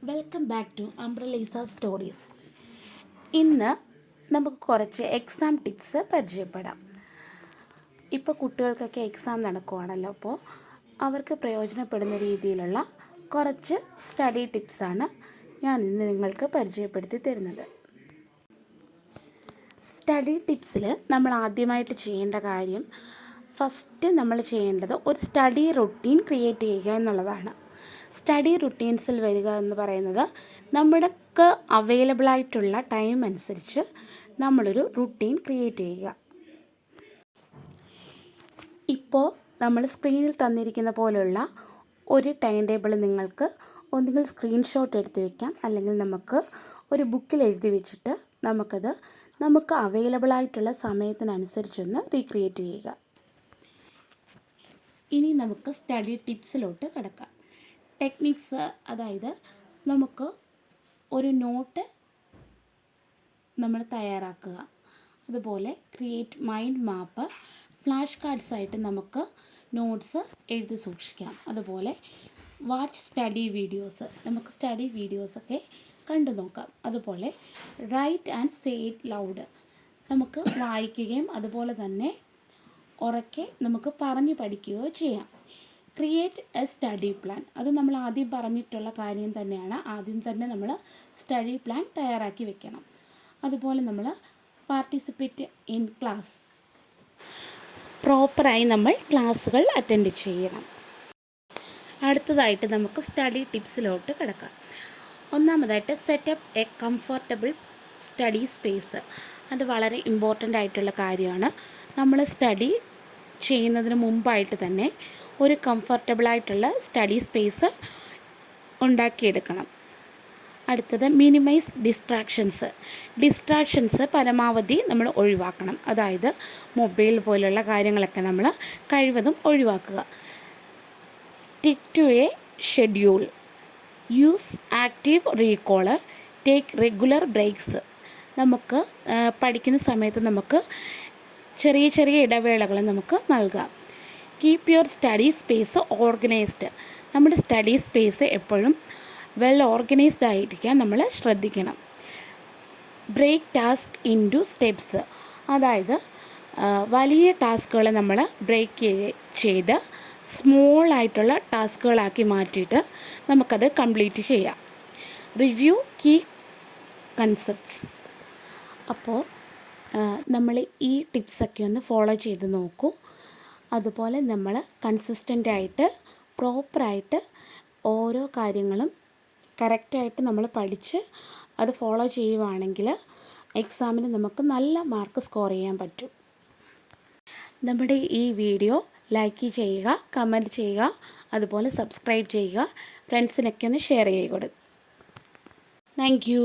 Welcome back to umbrellas stories. ഇന്ന് നമുക്ക് കുറച്ച് എക്സാം ടിപ്സ് പരിചയപ്പെടാം. ഇപ്പോൾ കുട്ടികൾക്കൊക്കെ എക്സാം നടക്കുവാണല്ലോ, അപ്പോൾ അവർക്ക് പ്രയോജനപ്പെടുന്ന രീതിയിലുള്ള കുറച്ച് സ്റ്റഡി ടിപ്സാണ് ഞാൻ ഇന്ന് നിങ്ങൾക്ക് പരിചയപ്പെടുത്തി തരുന്നത്. സ്റ്റഡി ടിപ്സിൽ നമ്മൾ ആദ്യമായിട്ട് ചെയ്യേണ്ട കാര്യം, ഫസ്റ്റ് നമ്മൾ ചെയ്യേണ്ടത് ഒരു സ്റ്റഡി റുട്ടീൻ ക്രിയേറ്റ് ചെയ്യുക എന്നുള്ളതാണ്. സ്റ്റഡി റുട്ടീൻസിൽ വരിക എന്ന് പറയുന്നത് നമ്മൾക്ക് അവൈലബിൾ ആയിട്ടുള്ള ടൈം അനുസരിച്ച് നമ്മളൊരു റുട്ടീൻ ക്രിയേറ്റ് ചെയ്യുക. ഇപ്പോൾ നമ്മൾ സ്ക്രീനിൽ തന്നിരിക്കുന്ന പോലുള്ള ഒരു ടൈം ടേബിൾ നിങ്ങൾക്ക് ഒന്നുകിൽ സ്ക്രീൻഷോട്ട് എടുത്ത് വയ്ക്കാം, അല്ലെങ്കിൽ നമുക്ക് ഒരു ബുക്കിൽ എഴുതി വെച്ചിട്ട് നമുക്ക് അവൈലബിൾ ആയിട്ടുള്ള സമയത്തിനനുസരിച്ചൊന്ന് റീക്രിയേറ്റ് ചെയ്യുക. ഇനി നമുക്ക് സ്റ്റഡി ടിപ്സിലോട്ട് കിടക്കാം. ടെക്നിക്സ്, അതായത് നമുക്ക് ഒരു നോട്ട് നമ്മൾ തയ്യാറാക്കുക, അതുപോലെ create mind map, flash cards ആയിട്ട് നമുക്ക് നോട്ട്സ് എഴുതി സൂക്ഷിക്കാം. അതുപോലെ വാച്ച് സ്റ്റഡി വീഡിയോസ്, നമുക്ക് സ്റ്റഡി വീഡിയോസൊക്കെ കണ്ടു നോക്കാം. അതുപോലെ write and say it loud, നമുക്ക് വായിക്കുകയും അതുപോലെ തന്നെ ഉറക്കെ നമുക്ക് പറഞ്ഞു പഠിക്കുകയോ ചെയ്യാം. ക്രിയേറ്റ് എ സ്റ്റഡി പ്ലാൻ, അത് നമ്മൾ ആദ്യം പറഞ്ഞിട്ടുള്ള കാര്യം തന്നെയാണ്. ആദ്യം തന്നെ നമ്മൾ സ്റ്റഡി പ്ലാൻ തയ്യാറാക്കി വെക്കണം. അതുപോലെ നമ്മൾ പാർട്ടിസിപ്പേറ്റ് ഇൻ ക്ലാസ്, പ്രോപ്പറായി നമ്മൾ ക്ലാസ്സുകൾ അറ്റൻഡ് ചെയ്യണം. അടുത്തതായിട്ട് നമുക്ക് സ്റ്റഡി ടിപ്സിലോട്ട് കിടക്കാം. ഒന്നാമതായിട്ട് set up a comfortable study space, അത് വളരെ ഇമ്പോർട്ടൻ്റ് ആയിട്ടുള്ള കാര്യമാണ്. നമ്മൾ സ്റ്റഡി ചെയ്യുന്നതിന് മുമ്പായിട്ട് തന്നെ ഒരു കംഫർട്ടബിളായിട്ടുള്ള സ്റ്റഡി സ്പേസ് ഉണ്ടാക്കിയെടുക്കണം. അടുത്തത് മിനിമൈസ് ഡിസ്ട്രാക്ഷൻസ് പരമാവധി നമ്മൾ ഒഴിവാക്കണം. അതായത് മൊബൈൽ പോലുള്ള കാര്യങ്ങളൊക്കെ നമ്മൾ കഴിവതും ഒഴിവാക്കുക. Stick to a schedule, use active recall, take regular breaks. നമുക്ക് പഠിക്കുന്ന സമയത്ത് നമുക്ക് ചെറിയ ചെറിയ ഇടവേളകൾ നമുക്ക് നൽകാം. Keep your study space organised, നമ്മുടെ സ്റ്റഡി സ്പേസ് എപ്പോഴും വെൽ ഓർഗനൈസ്ഡ് ആയിരിക്കാൻ നമ്മൾ ശ്രദ്ധിക്കണം. ബ്രേക്ക് ടാസ്ക് ഇൻറ്റു സ്റ്റെപ്സ്, അതായത് വലിയ ടാസ്കുകൾ നമ്മൾ ബ്രേക്ക് ചെയ്ത് സ്മോൾ ആയിട്ടുള്ള ടാസ്കുകളാക്കി മാറ്റിയിട്ട് നമുക്കത് കംപ്ലീറ്റ് ചെയ്യാം. റിവ്യൂ കീ കൺസെപ്റ്റ്സ്, അപ്പോൾ നമ്മൾ ഈ ടിപ്സൊക്കെ ഒന്ന് ഫോളോ ചെയ്ത് നോക്കൂ. അതുപോലെ നമ്മൾ കൺസിസ്റ്റൻ്റായിട്ട് പ്രോപ്പറായിട്ട് ഓരോ കാര്യങ്ങളും കറക്റ്റായിട്ട് നമ്മൾ പഠിച്ച് അത് ഫോളോ ചെയ്യുവാണെങ്കിൽ എക്സാമിന് നമുക്ക് നല്ല മാർക്ക് സ്കോർ ചെയ്യാൻ പറ്റും. നമ്മുടെ ഈ വീഡിയോ ലൈക്ക് ചെയ്യുക, കമൻറ്റ് ചെയ്യുക, അതുപോലെ സബ്സ്ക്രൈബ് ചെയ്യുക, ഫ്രണ്ട്സിനൊക്കെ ഒന്ന് ഷെയർ ചെയ്ത് കൊടുക്കുക. Thank you.